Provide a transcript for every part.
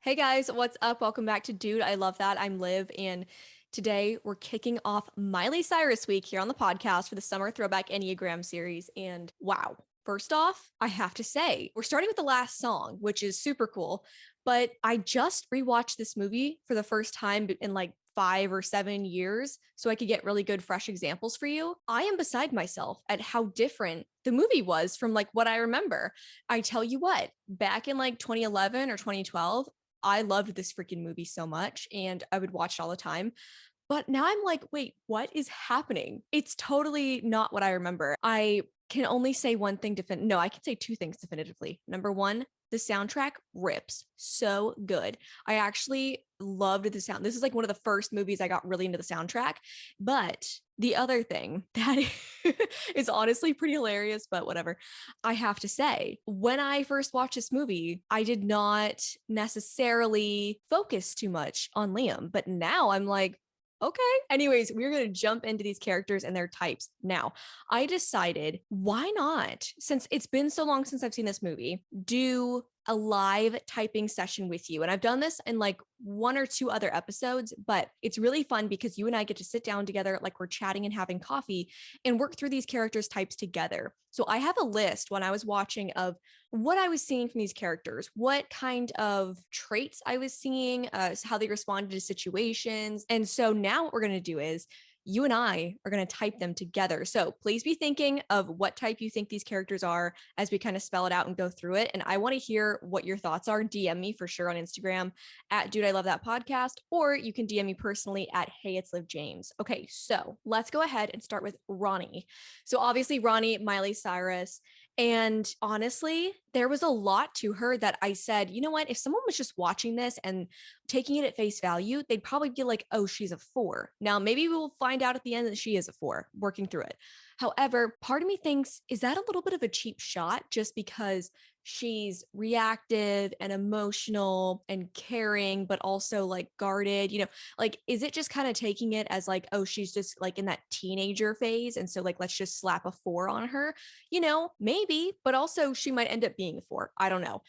Hey guys, what's up? Welcome back to Dude, I Love That. I'm Liv, and today we're kicking off Miley Cyrus week here on the podcast for the Summer Throwback Enneagram series. And wow, first off, I have to say, we're starting with the last song, which is super cool. But I just rewatched this movie for the first time in like 5 or 7 years so I could get really good, fresh examples for you. I am beside myself at how different the movie was from like what I remember. I tell you what, back in like 2011 or 2012, I loved this freaking movie so much and I would watch it all the time. But now I'm like, wait, what is happening? It's totally not what I remember. I can only say one thing no, I can say two things definitively. Number one, the soundtrack rips so good. I actually loved the sound. This is like one of the first movies I got really into the soundtrack. But the other thing that is honestly pretty hilarious, but whatever. I have to say, when I first watched this movie, I did not necessarily focus too much on Liam, but now I'm like, okay. Anyways, we're going to jump into these characters and their types. Now, I decided why not, since it's been so long since I've seen this movie, do a live typing session with you. And I've done this in like one or two other episodes, but it's really fun because you and I get to sit down together like we're chatting and having coffee and work through these characters' types together. So I have a list when I was watching of what I was seeing from these characters, what kind of traits I was seeing, how they responded to situations. And so now what we're going to do is you and I are going to type them together. So please be thinking of what type you think these characters are as we kind of spell it out and go through it. And I want to hear what your thoughts are. DM me for sure on Instagram at Dude I Love That Podcast, or you can DM me personally at Hey It's Liv James. Okay, so let's go ahead and start with Ronnie. So obviously Ronnie, Miley Cyrus. And honestly, there was a lot to her that I said, you know what? If someone was just watching this and taking it at face value, they'd probably be like, oh, she's a 4. Now, maybe we'll find out at the end that she is a 4 working through it. However, part of me thinks, is that a little bit of a cheap shot just because she's reactive and emotional and caring, but also like guarded, like, is it just kind of taking it as like, oh, she's just like in that teenager phase. And so like, let's just slap a 4 on her, maybe, but also she might end up being a 4. I don't know.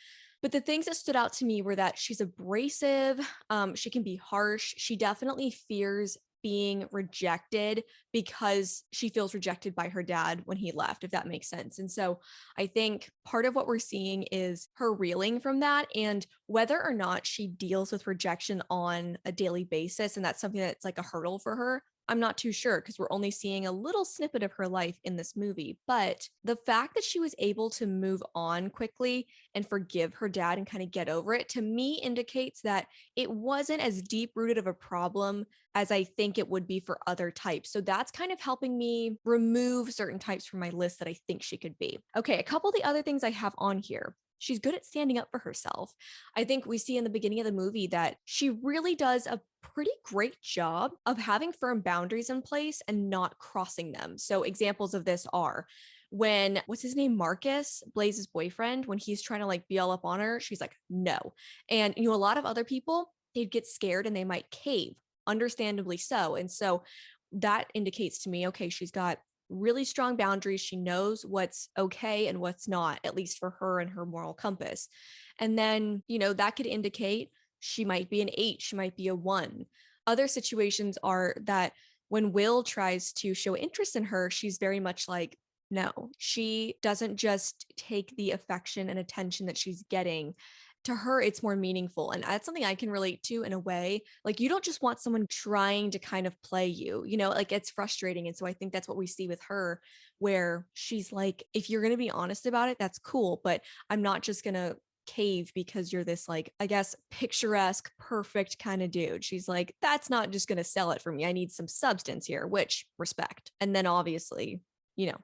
But the things that stood out to me were that she's abrasive. She can be harsh. She definitely fears being rejected because she feels rejected by her dad when he left, if that makes sense. And so I think part of what we're seeing is her reeling from that, and whether or not she deals with rejection on a daily basis. And that's something that's like a hurdle for her. I'm not too sure because we're only seeing a little snippet of her life in this movie. But the fact that she was able to move on quickly and forgive her dad and kind of get over it, to me indicates that it wasn't as deep rooted of a problem as I think it would be for other types. So that's kind of helping me remove certain types from my list that I think she could be. Okay, a couple of the other things I have on here. She's good at standing up for herself. I think we see in the beginning of the movie that she really does a pretty great job of having firm boundaries in place and not crossing them. So examples of this are when, what's his name, Marcus, Blaze's boyfriend, when he's trying to like be all up on her, she's like, no. And, a lot of other people, they'd get scared and they might cave, understandably so. And so that indicates to me, okay, she's got really strong boundaries. She knows what's okay and what's not, at least for her and her moral compass. And then, that could indicate she might be an 8, she might be a 1. Other situations are that when Will tries to show interest in her, she's very much like, no, she doesn't just take the affection and attention that she's getting. To her, it's more meaningful. And that's something I can relate to in a way. Like, you don't just want someone trying to kind of play you, like it's frustrating. And so I think that's what we see with her, where she's like, if you're going to be honest about it, that's cool. But I'm not just going to cave because you're this, like, I guess, picturesque, perfect kind of dude. She's like, that's not just going to sell it for me. I need some substance here, which respect. And then obviously,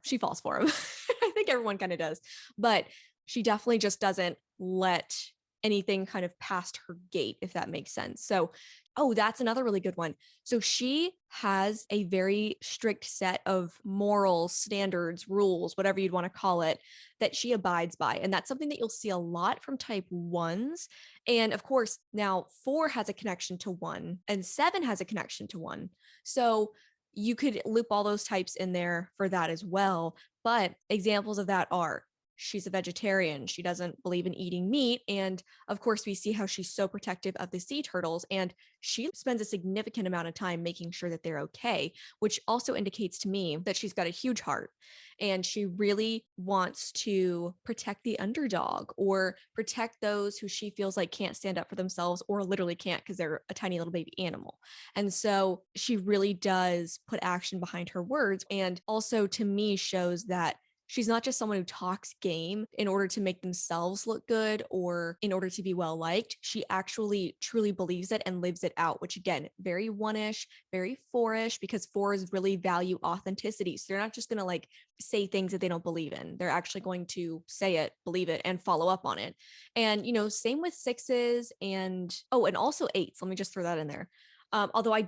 she falls for him. I think everyone kind of does. But she definitely just doesn't let anything kind of past her gate, if that makes sense. So, oh, that's another really good one. So she has a very strict set of morals, standards, rules, whatever you'd want to call it, that she abides by. And that's something that you'll see a lot from type 1s. And of course, now 4 has a connection to 1 and 7 has a connection to 1. So you could loop all those types in there for that as well. But examples of that are she's a vegetarian. She doesn't believe in eating meat. And of course, we see how she's so protective of the sea turtles. And she spends a significant amount of time making sure that they're okay, which also indicates to me that she's got a huge heart and she really wants to protect the underdog or protect those who she feels like can't stand up for themselves or literally can't because they're a tiny little baby animal. And so she really does put action behind her words and also to me shows that she's not just someone who talks game in order to make themselves look good or in order to be well liked. She actually truly believes it and lives it out, which again, very one-ish, very four-ish, because fours really value authenticity. So they're not just gonna like say things that they don't believe in. They're actually going to say it, believe it, and follow up on it. And same with sixes and and also eights. Let me just throw that in there. Although I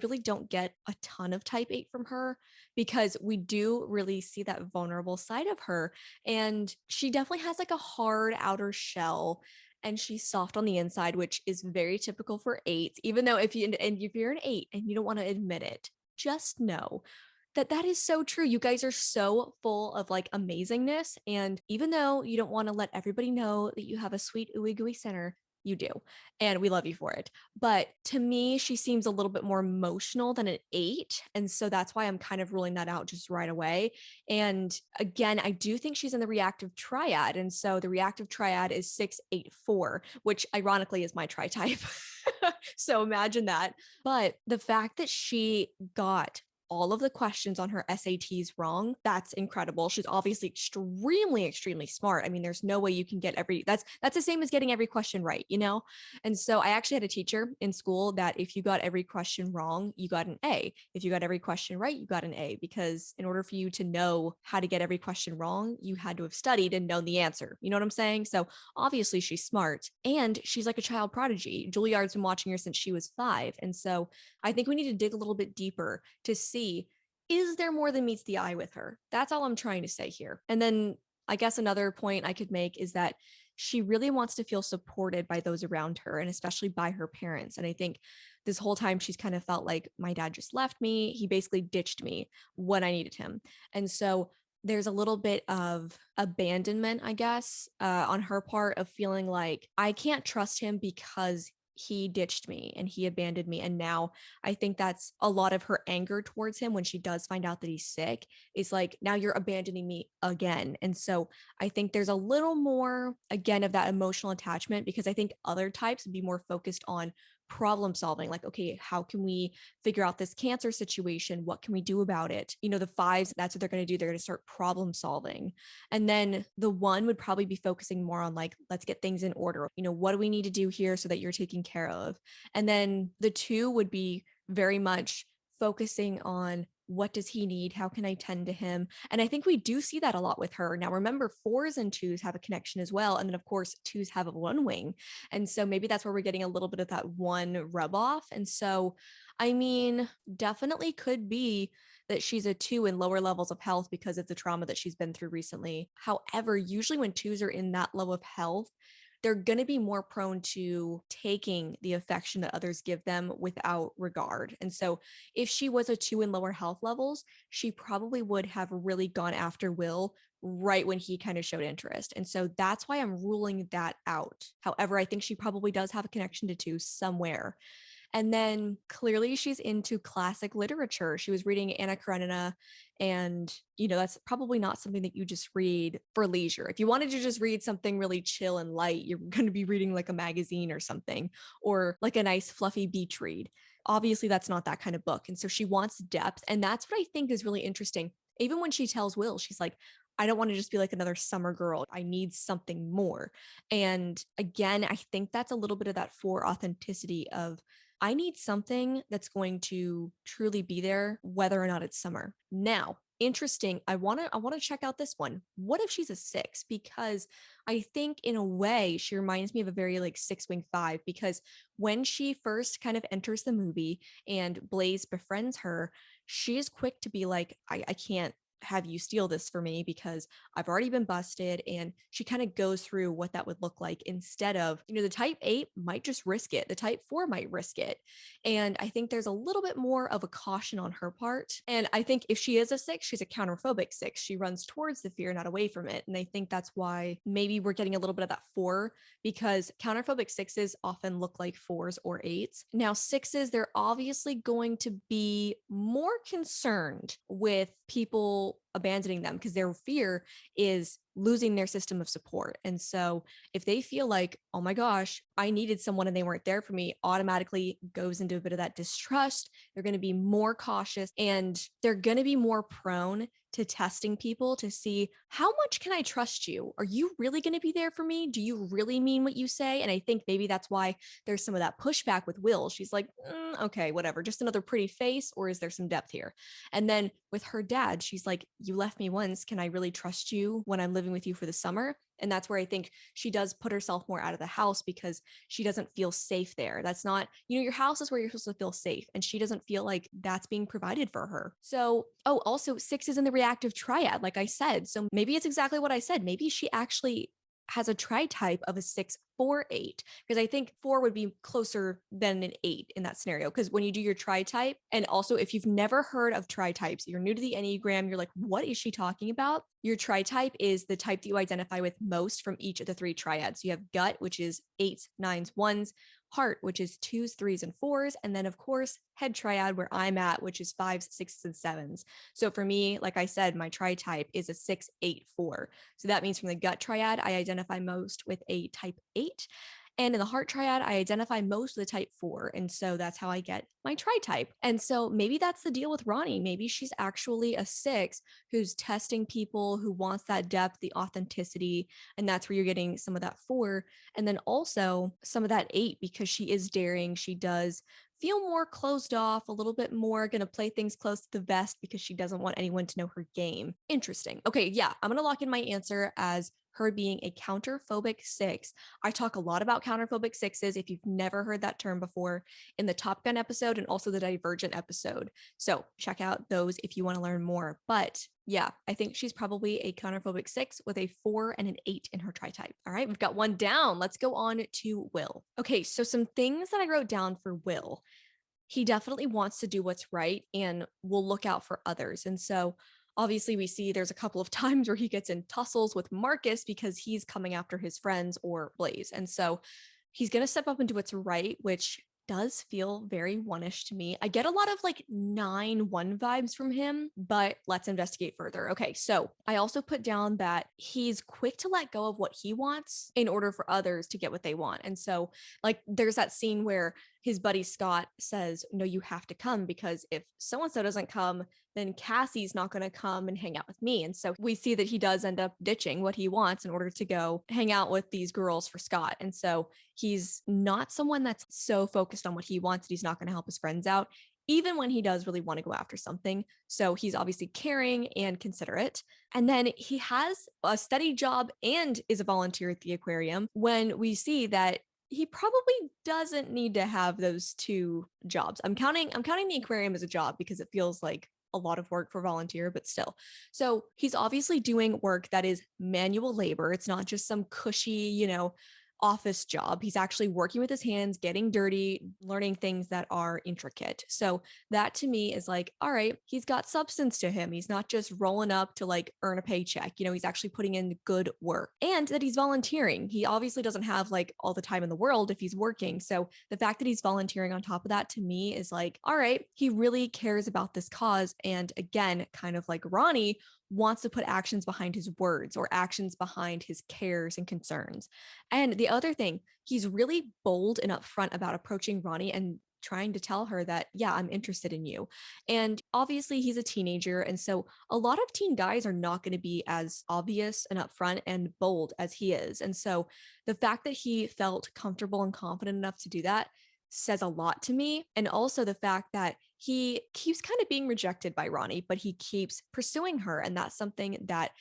really don't get a ton of type 8 from her because we do really see that vulnerable side of her. And she definitely has like a hard outer shell and she's soft on the inside, which is very typical for eights. Even though if you're an eight and you don't want to admit it, just know that that is so true. You guys are so full of like amazingness. And even though you don't want to let everybody know that you have a sweet ooey gooey center, you do. And we love you for it. But to me, she seems a little bit more emotional than an eight. And so that's why I'm kind of ruling that out just right away. And again, I do think she's in the reactive triad. And so the reactive triad is 684, which ironically is my tri type. So imagine that. But the fact that she got all of the questions on her SATs wrong, that's incredible. She's obviously extremely, extremely smart. I mean, there's no way you can get that's the same as getting every question right, you know? And so I actually had a teacher in school that if you got every question wrong, you got an A. If you got every question right, you got an A because in order for you to know how to get every question wrong, you had to have studied and known the answer. You know what I'm saying? So obviously she's smart and she's like a child prodigy. Juilliard's been watching her since she was 5. And so I think we need to dig a little bit deeper to see, is there more than meets the eye with her? That's all I'm trying to say here. And then I guess another point I could make is that she really wants to feel supported by those around her and especially by her parents. And I think this whole time she's kind of felt like my dad just left me. He basically ditched me when I needed him. And so there's a little bit of abandonment, I guess, on her part of feeling like I can't trust him because he ditched me and he abandoned me. And now I think that's a lot of her anger towards him when she does find out that he's sick is like, now you're abandoning me again. And so I think there's a little more, again, of that emotional attachment because I think other types would be more focused on problem solving like okay how can we figure out this cancer situation, what can we do about it, the fives, that's what they're going to do, they're going to start problem solving. And then the one would probably be focusing more on like, let's get things in order. What do we need to do here so that you're taken care of? And then the two would be very much focusing on what does he need? How can I tend to him? And I think we do see that a lot with her. Now, remember, fours and twos have a connection as well. And then, of course, twos have a one wing. And so maybe that's where we're getting a little bit of that one rub off. And so, I mean, definitely could be that she's a two in lower levels of health because of the trauma that she's been through recently. However, usually when twos are in that low of health, they're going to be more prone to taking the affection that others give them without regard. And so, if she was a two in lower health levels, she probably would have really gone after Will right when he kind of showed interest. And so that's why I'm ruling that out. However, I think she probably does have a connection to two somewhere. And then clearly she's into classic literature. She was reading Anna Karenina, and that's probably not something that you just read for leisure. If you wanted to just read something really chill and light, you're going to be reading like a magazine or something, or like a nice fluffy beach read. Obviously, that's not that kind of book. And so she wants depth. And that's what I think is really interesting. Even when she tells Will, she's like, I don't want to just be like another summer girl. I need something more. And again, I think that's a little bit of that for authenticity of I need something that's going to truly be there, whether or not it's summer. Now, interesting. I want to check out this one. What if she's a 6? Because I think in a way she reminds me of a very like 6 wing 5 because when she first kind of enters the movie and Blaze befriends her, she is quick to be like, I can't have you steal this for me because I've already been busted. And she kind of goes through what that would look like instead of, the type 8 might just risk it. The type 4 might risk it. And I think there's a little bit more of a caution on her part. And I think if she is a 6, she's a counterphobic 6. She runs towards the fear, not away from it. And I think that's why maybe we're getting a little bit of that 4, because counterphobic 6s often look like 4s or 8s. Now, 6s, they're obviously going to be more concerned with people abandoning them because their fear is losing their system of support. And so if they feel like, oh my gosh, I needed someone and they weren't there for me, automatically goes into a bit of that distrust. They're going to be more cautious and they're going to be more prone to testing people to see, how much can I trust you? Are you really going to be there for me? Do you really mean what you say? And I think maybe that's why there's some of that pushback with Will. She's like, okay, whatever, just another pretty face, or is there some depth here? And then with her dad, she's like, you left me once. Can I really trust you when I'm living with you for the summer? And that's where I think she does put herself more out of the house because she doesn't feel safe there. That's not, your house is where you're supposed to feel safe. And she doesn't feel like that's being provided for her. So, also 6 is in the reactive triad, like I said. So maybe it's exactly what I said. Maybe she actually has a tri-type of a 6-4-8, because I think 4 would be closer than an 8 in that scenario. Because when you do your tri-type, and also if you've never heard of tri-types, you're new to the Enneagram, you're like, what is she talking about? Your tri-type is the type that you identify with most from each of the 3 triads. You have gut, which is 8s, 9s, 1s, heart, which is 2s, 3s, and 4s, and then of course head triad, where I'm at, which is 5s, 6s, and 7s. So for me, like I said, my tri-type is a 6-8-4. So that means from the gut triad, I identify most with a type 8. And in the heart triad, I identify most with the type 4. And so that's how I get my tri-type. And so maybe that's the deal with Ronnie. Maybe she's actually a 6 who's testing people, who wants that depth, the authenticity. And that's where you're getting some of that 4. And then also some of that 8, because she is daring. She does feel more closed off, a little bit more going to play things close to the vest because she doesn't want anyone to know her game. Interesting. Okay, yeah, I'm going to lock in my answer as her being a counterphobic 6. I talk a lot about counterphobic 6s, if you've never heard that term before, in the Top Gun episode and also the Divergent episode. So check out those if you want to learn more. But yeah, I think she's probably a counterphobic 6 with a 4 and an 8 in her tri-type. All right, we've got one down. Let's go on to Will. Okay, so some things that I wrote down for Will. He definitely wants to do what's right and will look out for others. And so obviously we see there's a couple of times where he gets in tussles with Marcus because he's coming after his friends or Blaze. And so he's going to step up and do what's right, which does feel very one-ish to me. I get a lot of like 9-1 vibes from him, but let's investigate further. Okay, so I also put down that he's quick to let go of what he wants in order for others to get what they want. And so like there's that scene where his buddy Scott says, no, you have to come, because if so-and-so doesn't come, then Cassie's not going to come and hang out with me. And so we see that he does end up ditching what he wants in order to go hang out with these girls for Scott. And so he's not someone that's so focused on what he wants that he's not going to help his friends out, even when he does really want to go after something. So he's obviously caring and considerate. And then he has a steady job and is a volunteer at the aquarium, when we see that he probably doesn't need to have those 2 jobs. I'm counting the aquarium as a job because it feels like a lot of work for volunteer, but still. So he's obviously doing work that is manual labor. It's not just some cushy, office job. He's actually working with his hands, getting dirty, learning things that are intricate. So that to me is like, all right, he's got substance to him. He's not just rolling up to like earn a paycheck. He's actually putting in good work, and that he's volunteering. He obviously doesn't have like all the time in the world if he's working. So the fact that he's volunteering on top of that to me is like, all right, he really cares about this cause. And again, kind of like Ronnie, wants to put actions behind his words or actions behind his cares and concerns. And the other thing, he's really bold and upfront about approaching Ronnie and trying to tell her that, yeah, I'm interested in you. And obviously he's a teenager. And so a lot of teen guys are not going to be as obvious and upfront and bold as he is. And so the fact that he felt comfortable and confident enough to do that says a lot to me. And also the fact that he keeps kind of being rejected by Ronnie, but he keeps pursuing her. And that's something that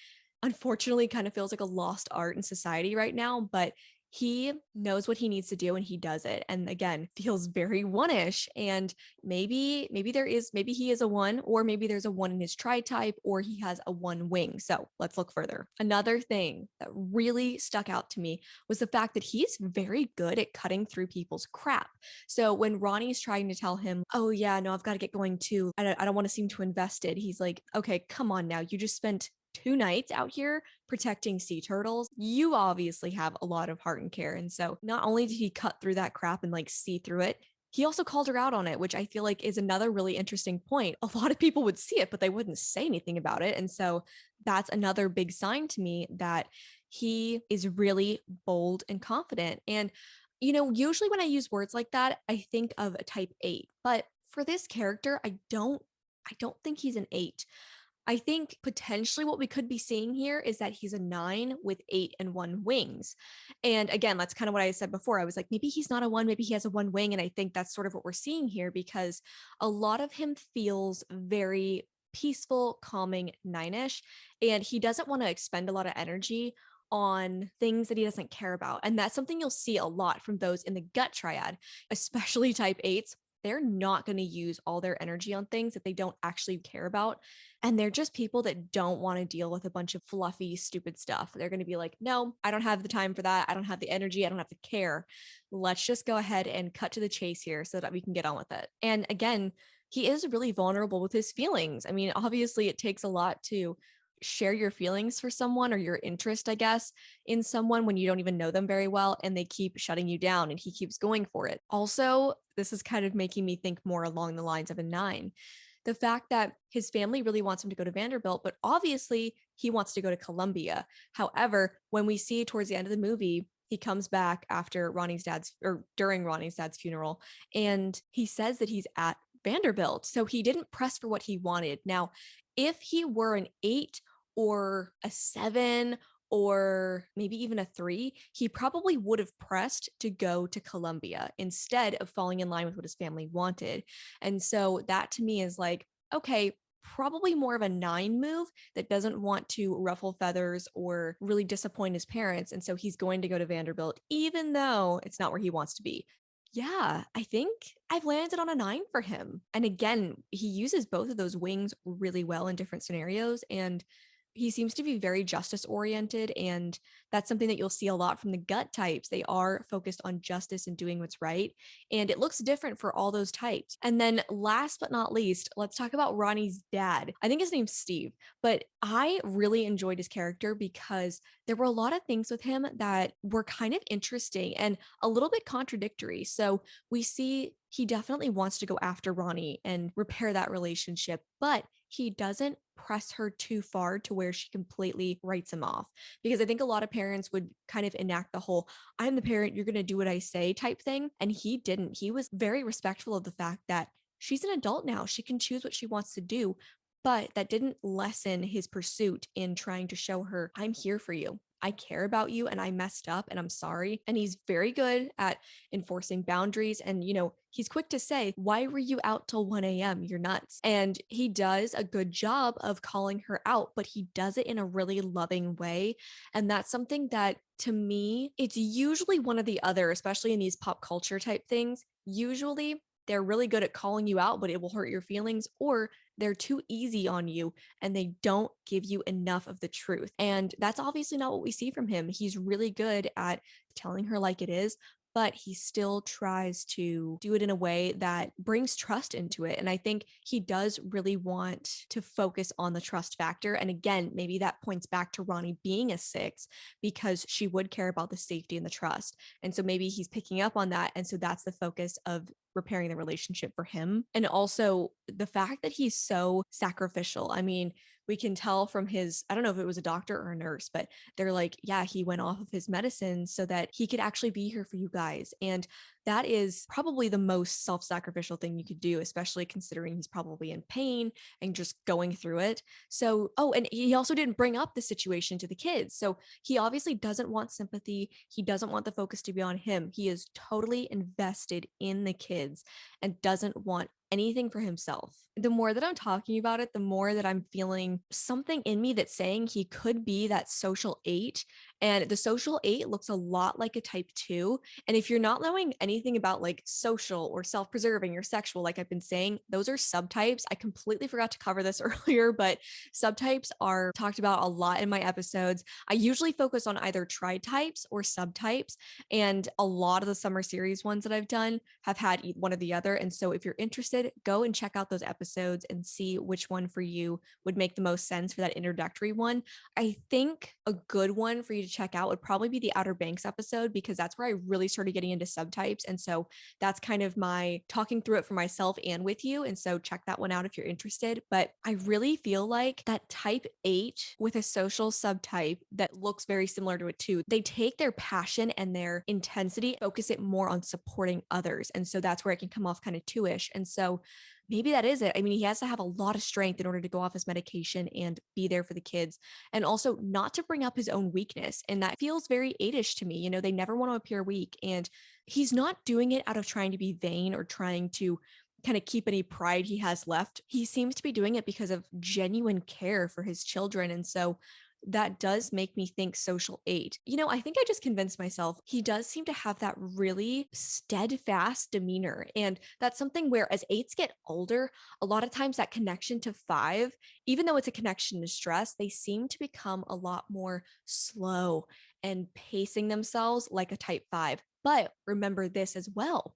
unfortunately kind of feels like a lost art in society right now. But He knows what he needs to do and he does it. And again, feels very one-ish. And maybe he is a one, or maybe there's a one in his tri type, or he has a one wing. So let's look further. Another thing that really stuck out to me was the fact that he's very good at cutting through people's crap. So when Ronnie's trying to tell him, oh yeah, no, I've got to get going too. I don't want to seem too invested. He's like, okay, come on now. You just spent 2 nights out here protecting sea turtles. You obviously have a lot of heart and care. And so not only did he cut through that crap and like see through it, he also called her out on it, which I feel like is another really interesting point. A lot of people would see it, but they wouldn't say anything about it. And so that's another big sign to me that he is really bold and confident. And, usually when I use words like that, I think of a type 8. But for this character, I don't think he's an 8. I think potentially what we could be seeing here is that he's a 9 with 8 and 1 wings. And again, that's kind of what I said before. I was like, maybe he's not a 1, maybe he has a 1 wing. And I think that's sort of what we're seeing here, because a lot of him feels very peaceful, calming, 9ish. And he doesn't want to expend a lot of energy on things that he doesn't care about. And that's something you'll see a lot from those in the gut triad, especially type 8s. They're not going to use all their energy on things that they don't actually care about. And they're just people that don't want to deal with a bunch of fluffy, stupid stuff. They're going to be like, no, I don't have the time for that. I don't have the energy. I don't have the care. Let's just go ahead and cut to the chase here so that we can get on with it. And again, he is really vulnerable with his feelings. I mean, obviously, it takes a lot to share your feelings for someone, or your interest, I guess, in someone when you don't even know them very well and they keep shutting you down and he keeps going for it. Also, this is kind of making me think more along the lines of a 9. The fact that his family really wants him to go to Vanderbilt, but obviously he wants to go to Columbia. However, when we see towards the end of the movie, he comes back after Ronnie's dad's, or during Ronnie's dad's funeral, and he says that he's at Vanderbilt. So he didn't press for what he wanted. Now, if he were an 8 or a 7 or maybe even a 3, he probably would have pressed to go to Columbia instead of falling in line with what his family wanted. And so that to me is like, okay, probably more of a 9 move that doesn't want to ruffle feathers or really disappoint his parents. And so he's going to go to Vanderbilt, even though it's not where he wants to be. Yeah, I think I've landed on a 9 for him. And again, he uses both of those wings really well in different scenarios. And he seems to be very justice oriented, and that's something that you'll see a lot from the gut types. They are focused on justice and doing what's right, and it looks different for all those types. And then last but not least, let's talk about Ronnie's dad. I think his name's Steve, but I really enjoyed his character because there were a lot of things with him that were kind of interesting and a little bit contradictory. So we see he definitely wants to go after Ronnie and repair that relationship, but he doesn't press her too far to where she completely writes him off. Because I think a lot of parents would kind of enact the whole, I'm the parent, you're going to do what I say type thing. And he didn't. He was very respectful of the fact that she's an adult now. She can choose what she wants to do. But that didn't lessen his pursuit in trying to show her, I'm here for you. I care about you and I messed up and I'm sorry. And he's very good at enforcing boundaries. And, he's quick to say, why were you out till 1 a.m.? You're nuts. And he does a good job of calling her out, but he does it in a really loving way. And that's something that to me, it's usually one or the other, especially in these pop culture type things. Usually they're really good at calling you out, but it will hurt your feelings, or they're too easy on you and they don't give you enough of the truth. And that's obviously not what we see from him. He's really good at telling her like it is, but he still tries to do it in a way that brings trust into it. And I think he does really want to focus on the trust factor. And again, maybe that points back to Ronnie being a 6 because she would care about the safety and the trust. And so maybe he's picking up on that. And so that's the focus of repairing the relationship for him. And also the fact that he's so sacrificial. I mean, we can tell from his, I don't know if it was a doctor or a nurse, but they're like, yeah, he went off of his medicine so that he could actually be here for you guys. And that is probably the most self-sacrificial thing you could do, especially considering he's probably in pain and just going through it. So, oh, and he also didn't bring up the situation to the kids. So he obviously doesn't want sympathy. He doesn't want the focus to be on him. He is totally invested in the kids and doesn't want anything for himself. The more that I'm talking about it, the more that I'm feeling something in me that's saying he could be that social 8 And the social 8 looks a lot like a type 2. And if you're not knowing anything about like social or self-preserving or sexual, like I've been saying, those are subtypes. I completely forgot to cover this earlier, but subtypes are talked about a lot in my episodes. I usually focus on either tri-types or subtypes, and a lot of the summer series ones that I've done have had one or the other. And so if you're interested, go and check out those episodes and see which one for you would make the most sense for that introductory one. I think a good one for you to check out would probably be the Outer Banks episode, because that's where I really started getting into subtypes. And so that's kind of my talking through it for myself and with you. And so check that one out if you're interested. But I really feel like that type 8 with a social subtype that looks very similar to it too, they take their passion and their intensity, focus it more on supporting others. And so that's where it can come off kind of 2-ish. And so maybe that is it. I mean, he has to have a lot of strength in order to go off his medication and be there for the kids, and also not to bring up his own weakness. And that feels very 8-ish to me. You know, they never want to appear weak. And he's not doing it out of trying to be vain or trying to kind of keep any pride he has left. He seems to be doing it because of genuine care for his children. And so that does make me think social 8. You know, I think I just convinced myself he does seem to have that really steadfast demeanor. And that's something where as 8s get older, a lot of times that connection to 5, even though it's a connection to stress, they seem to become a lot more slow and pacing themselves like a type 5. But remember this as well.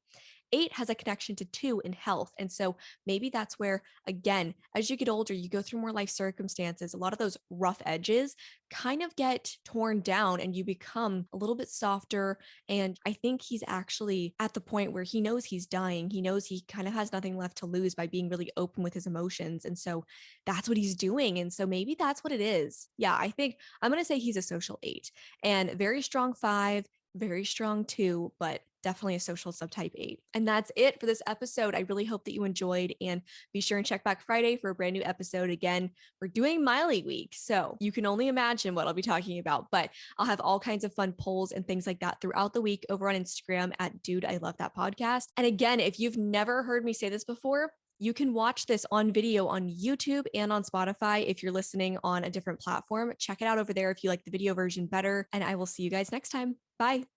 8 has a connection to 2 in health. And so maybe that's where, again, as you get older, you go through more life circumstances. A lot of those rough edges kind of get torn down and you become a little bit softer. And I think he's actually at the point where he knows he's dying. He knows he kind of has nothing left to lose by being really open with his emotions. And so that's what he's doing. And so maybe that's what it is. Yeah, I think I'm going to say he's a social 8 and very strong 5, very strong 2, but definitely a social subtype 8. And that's it for this episode. I really hope that you enjoyed, and be sure and check back Friday for a brand new episode. Again, we're doing Miley week, so you can only imagine what I'll be talking about, but I'll have all kinds of fun polls and things like that throughout the week over on Instagram at Dude, I Love That Podcast. And again, if you've never heard me say this before, you can watch this on video on YouTube and on Spotify. If you're listening on a different platform, check it out over there if you like the video version better. And I will see you guys next time. Bye.